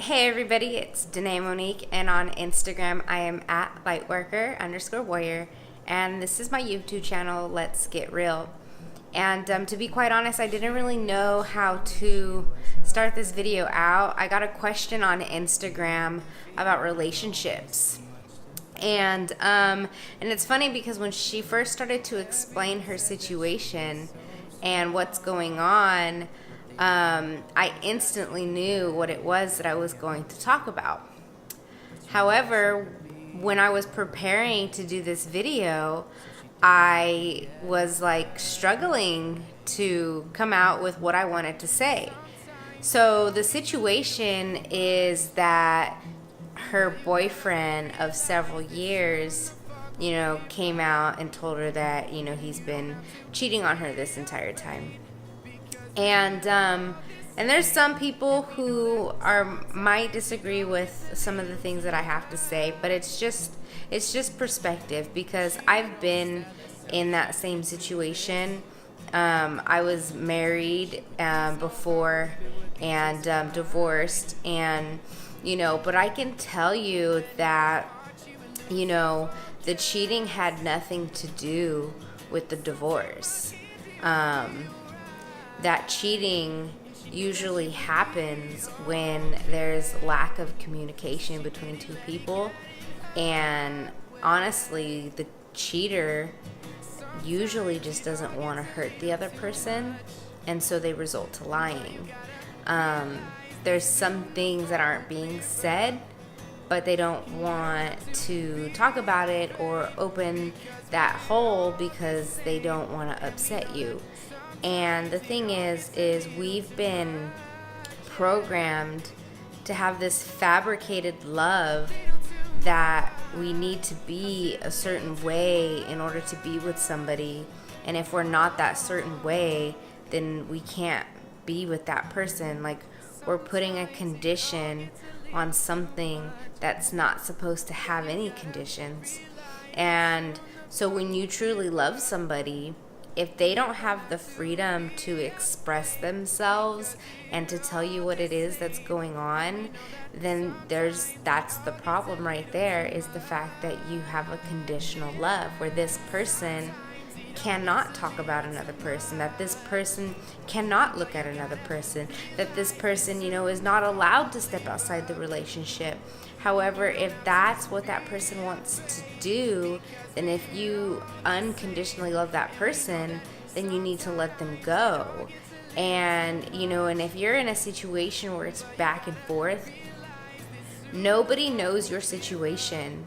Hey everybody, it's Danae Monique, and on Instagram I am at lightworker_warrior, and this is my YouTube channel, Let's Get Real. And to be quite honest, I didn't really know how to start this video out. I got a question on Instagram about relationships. And it's funny because when she first started to explain her situation and what's going on, I instantly knew what it was that I was going to talk about. However, when I was preparing to do this video, I was like struggling to come out with what I wanted to say. So the situation is that her boyfriend of several years, came out and told her that, he's been cheating on her this entire time. And there's some people who might disagree with some of the things that I have to say, but it's just perspective, because I've been in that same situation. I was married before and divorced, and but I can tell you that the cheating had nothing to do with the divorce. That cheating usually happens when there's lack of communication between two people, and honestly, the cheater usually just doesn't want to hurt the other person, and so they resort to lying. There's some things that aren't being said, but they don't want to talk about it or open that hole because they don't want to upset you. And the thing is we've been programmed to have this fabricated love that we need to be a certain way in order to be with somebody. And if we're not that certain way, then we can't be with that person. Like, we're putting a condition on something that's not supposed to have any conditions. And so when you truly love somebody, if they don't have the freedom to express themselves and to tell you what it is that's going on, then that's the problem right there, is the fact that you have a conditional love where this person cannot talk about another person, that this person cannot look at another person, that this person, is not allowed to step outside the relationship. However, if that's what that person wants to do, then if you unconditionally love that person, then you need to let them go. And, and if you're in a situation where it's back and forth, nobody knows your situation.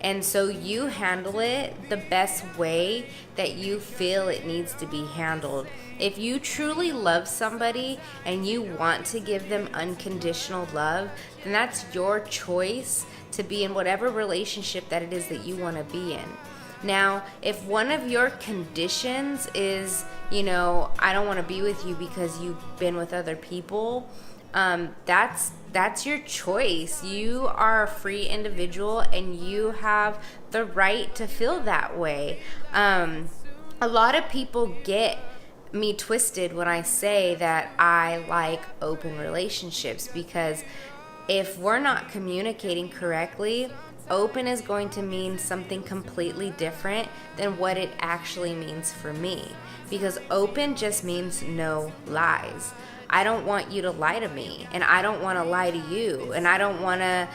And so you handle it the best way that you feel it needs to be handled. If you truly love somebody and you want to give them unconditional love, then that's your choice to be in whatever relationship that it is that you want to be in. Now, if one of your conditions is, I don't want to be with you because you've been with other people, that's your choice. You are a free individual and you have the right to feel that way. A lot of people get me twisted when I say that I like open relationships, because if we're not communicating correctly, open is going to mean something completely different than what it actually means for me, because open just means no lies. I don't want you to lie to me, and I don't want to lie to you, and I don't want to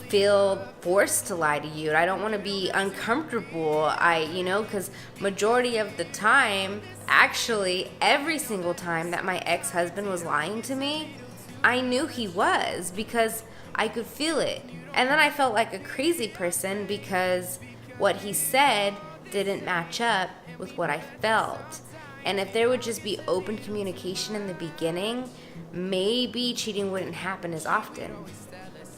feel forced to lie to you, and I don't want to be uncomfortable. Because majority of the time, actually every single time that my ex-husband was lying to me, I knew he was, because I could feel it. And then I felt like a crazy person because what he said didn't match up with what I felt. And if there would just be open communication in the beginning, maybe cheating wouldn't happen as often.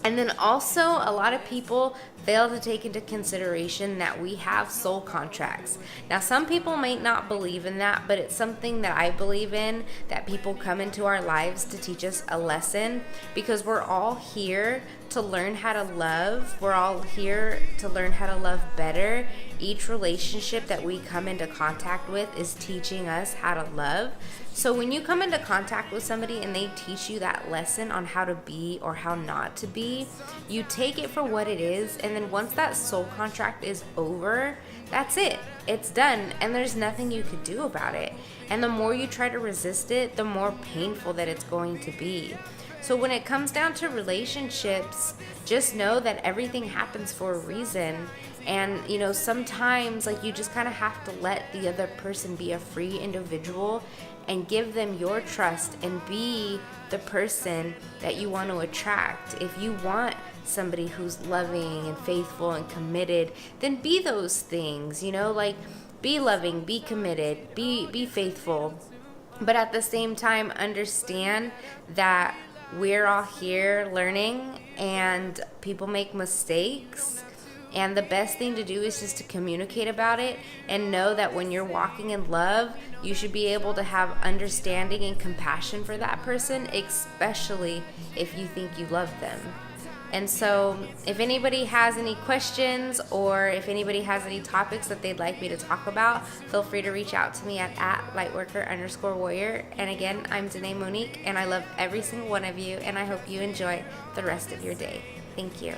And then also, a lot of people fail to take into consideration that we have soul contracts. Now, some people might not believe in that, but it's something that I believe in, that people come into our lives to teach us a lesson, because we're all here to learn how to love. We're all here to learn how to love better. Each relationship that we come into contact with is teaching us how to love. So when you come into contact with somebody and they teach you that lesson on how to be or how not to be, you take it for what it is, and then once that soul contract is over, that's it. It's done, and there's nothing you could do about it. And the more you try to resist it, the more painful that it's going to be. So when it comes down to relationships, just know that everything happens for a reason. And, you know, sometimes like you just kind of have to let the other person be a free individual and give them your trust and be the person that you want to attract. If you want somebody who's loving and faithful and committed, then be those things, you know, like be loving, be committed, be faithful. But at the same time, understand that we're all here learning and people make mistakes. And the best thing to do is just to communicate about it and know that when you're walking in love, you should be able to have understanding and compassion for that person, especially if you think you love them. And so if anybody has any questions or if anybody has any topics that they'd like me to talk about, feel free to reach out to me at lightworker_warrior. And again, I'm Danae Monique, and I love every single one of you, and I hope you enjoy the rest of your day. Thank you.